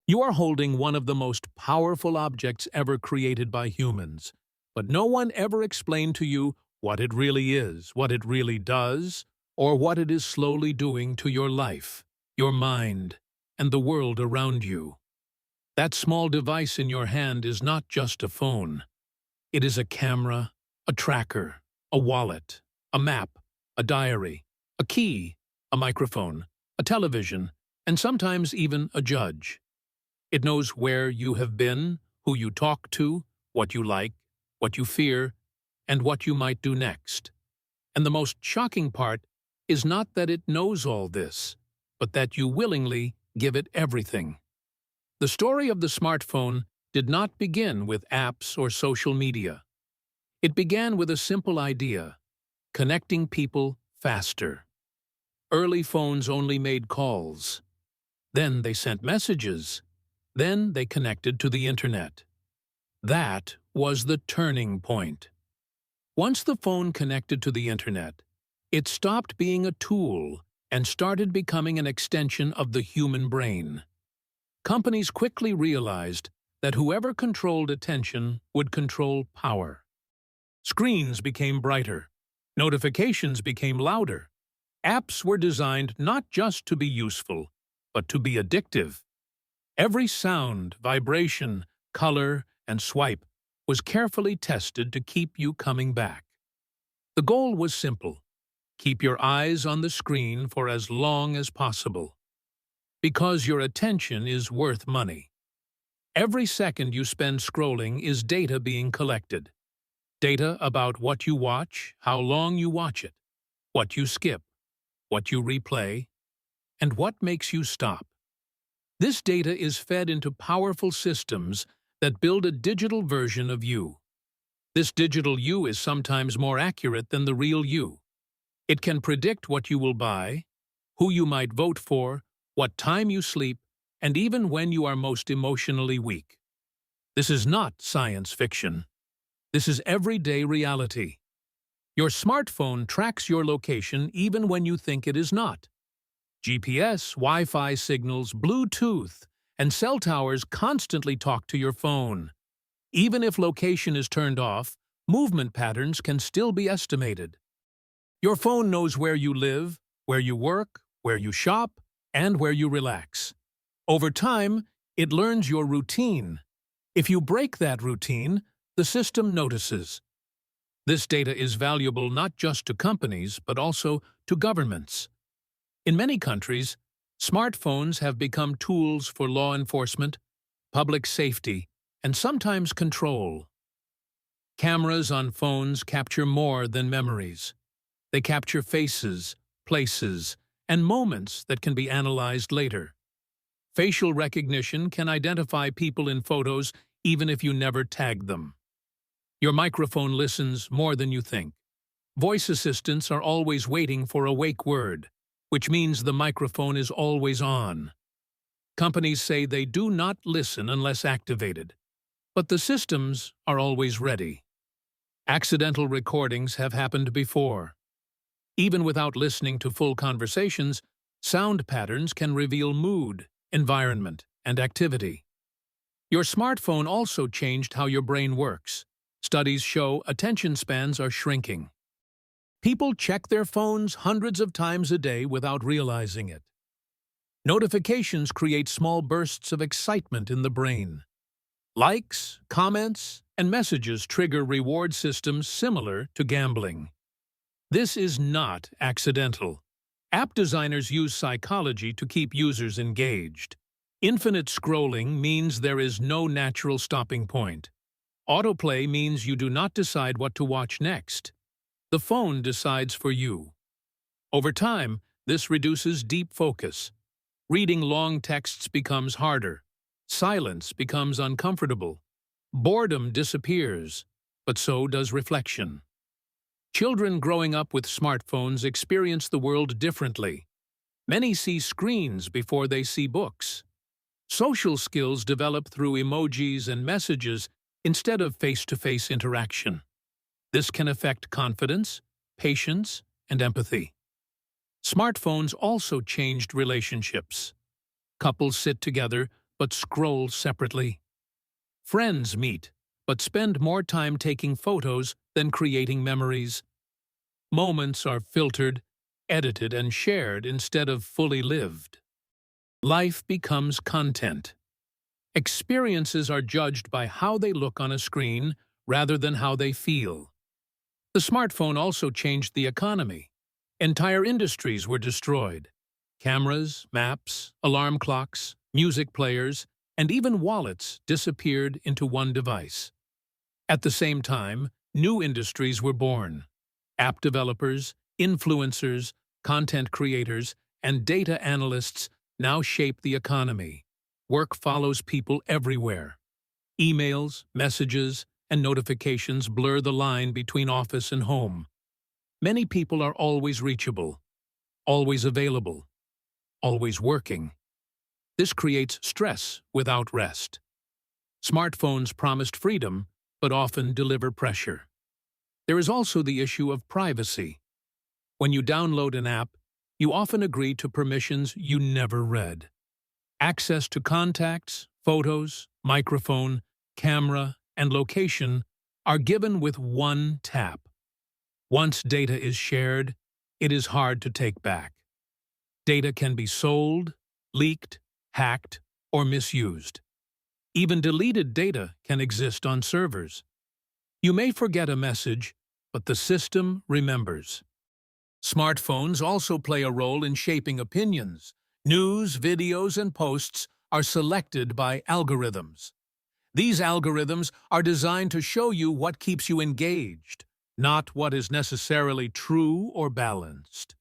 You are holding one of the most powerful objects ever created by humans, but no one ever explained to you what it really is, what it really does, or what it is slowly doing to your life, your mind, and the world around you. That small device in your hand is not just a phone. It is a camera, a tracker, a wallet, a map, a diary, a key, a microphone, a television, and sometimes even a judge. It knows where you have been, who you talk to, what you like, what you fear, and what you might do next. And the most shocking part is not that it knows all this, but that you willingly give it everything. The story of the smartphone did not begin with apps or social media. It began with a simple idea: connecting people faster. Early phones only made calls. Then they sent messages. Then they connected to the internet. That was the turning point. Once the phone connected to the internet, it stopped being a tool and started becoming an extension of the human brain. Companies quickly realized that whoever controlled attention would control power. Screens became brighter. Notifications became louder. Apps were designed not just to be useful, but to be addictive. Every sound, vibration, color, and swipe was carefully tested to keep you coming back. The goal was simple: keep your eyes on the screen for as long as possible. Because your attention is worth money. Every second you spend scrolling is data being collected. Data about what you watch, how long you watch it, what you skip, what you replay, and what makes you stop. This data is fed into powerful systems that build a digital version of you. This digital you is sometimes more accurate than the real you. It can predict what you will buy, who you might vote for, what time you sleep, and even when you are most emotionally weak. This is not science fiction. This is everyday reality. Your smartphone tracks your location even when you think it is not. GPS, Wi-Fi signals, Bluetooth, and cell towers constantly talk to your phone. Even if location is turned off, movement patterns can still be estimated. Your phone knows where you live, where you work, where you shop, and where you relax. Over time, it learns your routine. If you break that routine, the system notices. This data is valuable not just to companies, but also to governments. In many countries, smartphones have become tools for law enforcement, public safety, and sometimes control. Cameras on phones capture more than memories. They capture faces, places, and moments that can be analyzed later. Facial recognition can identify people in photos even if you never tagged them. Your microphone listens more than you think. Voice assistants are always waiting for a wake word, which means the microphone is always on. Companies say they do not listen unless activated, but the systems are always ready. Accidental recordings have happened before. Even without listening to full conversations, sound patterns can reveal mood, environment, and activity. Your smartphone also changed how your brain works. Studies show attention spans are shrinking. People check their phones hundreds of times a day without realizing it. Notifications create small bursts of excitement in the brain. Likes, comments, and messages trigger reward systems similar to gambling. This is not accidental. App designers use psychology to keep users engaged. Infinite scrolling means there is no natural stopping point. Autoplay means you do not decide what to watch next. The phone decides for you. Over time, this reduces deep focus. Reading long texts becomes harder. Silence becomes uncomfortable. Boredom disappears, but so does reflection. Children growing up with smartphones experience the world differently. Many see screens before they see books. Social skills develop through emojis and messages instead of face-to-face interaction. This can affect confidence, patience, and empathy. Smartphones also changed relationships. Couples sit together but scroll separately. Friends meet, but spend more time taking photos than creating memories. Moments are filtered, edited, and shared instead of fully lived. Life becomes content. Experiences are judged by how they look on a screen rather than how they feel. The smartphone also changed the economy. Entire industries were destroyed. Cameras, maps, alarm clocks, music players, and even wallets disappeared into one device. At the same time, new industries were born. App developers, influencers, content creators, and data analysts now shape the economy. Work follows people everywhere. Emails, messages, and notifications blur the line between office and home. Many people are always reachable, always available, always working. This creates stress without rest. Smartphones promised freedom, but often deliver pressure. There is also the issue of privacy. When you download an app, you often agree to permissions you never read. Access to contacts, photos, microphone, camera, and location are given with one tap. Once data is shared, it is hard to take back. Data can be sold, leaked, hacked, or misused. Even deleted data can exist on servers. You may forget a message, but the system remembers. Smartphones also play a role in shaping opinions. News, videos, and posts are selected by algorithms. These algorithms are designed to show you what keeps you engaged, not what is necessarily true or balanced.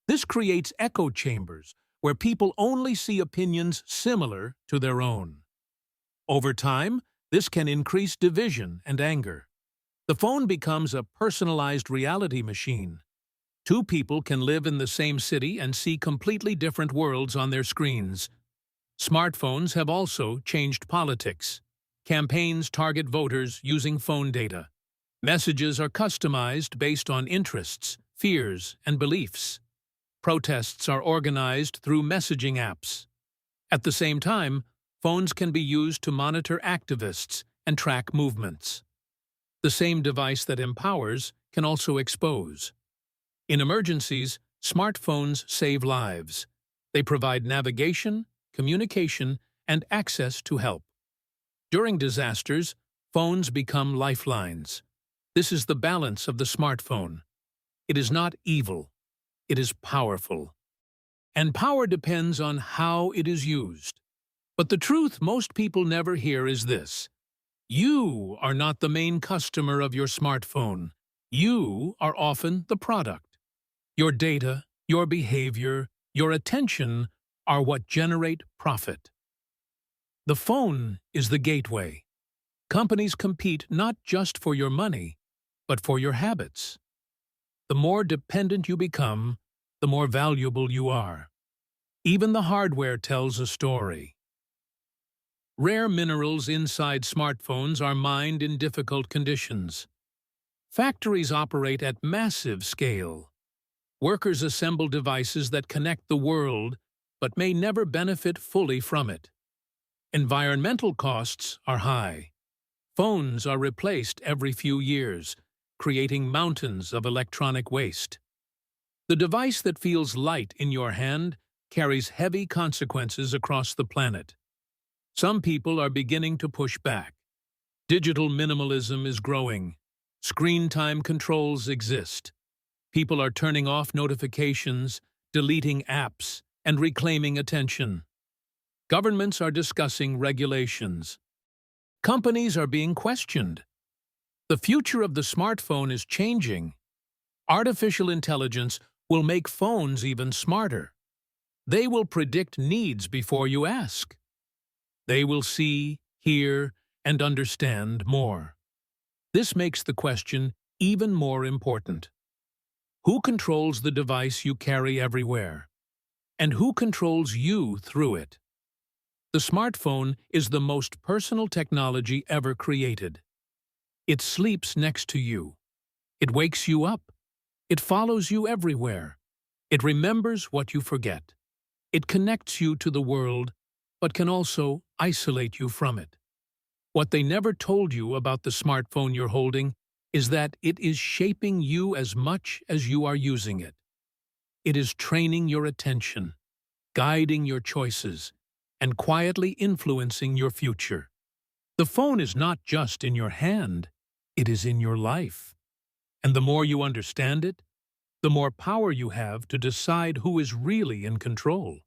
This creates echo chambers where people only see opinions similar to their own. Over time, this can increase division and anger. The phone becomes a personalized reality machine. Two people can live in the same city and see completely different worlds on their screens. Smartphones have also changed politics. Campaigns target voters using phone data. Messages are customized based on interests, fears, and beliefs. Protests are organized through messaging apps. At the same time, phones can be used to monitor activists and track movements. The same device that empowers can also expose. In emergencies, smartphones save lives. They provide navigation, communication, and access to help. During disasters, phones become lifelines. This is the balance of the smartphone. It is not evil. It is powerful. And power depends on how it is used. But the truth most people never hear is this: you are not the main customer of your smartphone. You are often the product. Your data, your behavior, your attention are what generate profit. The phone is the gateway. Companies compete not just for your money, but for your habits. The more dependent you become, the more valuable you are. Even the hardware tells a story. Rare minerals inside smartphones are mined in difficult conditions. Factories operate at massive scale. Workers assemble devices that connect the world, but may never benefit fully from it. Environmental costs are high. Phones are replaced every few years, creating mountains of electronic waste. The device that feels light in your hand carries heavy consequences across the planet. Some people are beginning to push back. Digital minimalism is growing. Screen time controls exist. People are turning off notifications, deleting apps, and reclaiming attention. Governments are discussing regulations. Companies are being questioned. The future of the smartphone is changing. Artificial intelligence will make phones even smarter. They will predict needs before you ask. They will see, hear, and understand more. This makes the question even more important. Who controls the device you carry everywhere? And who controls you through it? The smartphone is the most personal technology ever created. It sleeps next to you. It wakes you up. It follows you everywhere. It remembers what you forget. It connects you to the world, but can also isolate you from it. What they never told you about the smartphone you're holding is that it is shaping you as much as you are using it. It is training your attention, guiding your choices, and quietly influencing your future. The phone is not just in your hand, it is in your life. And the more you understand it, the more power you have to decide who is really in control.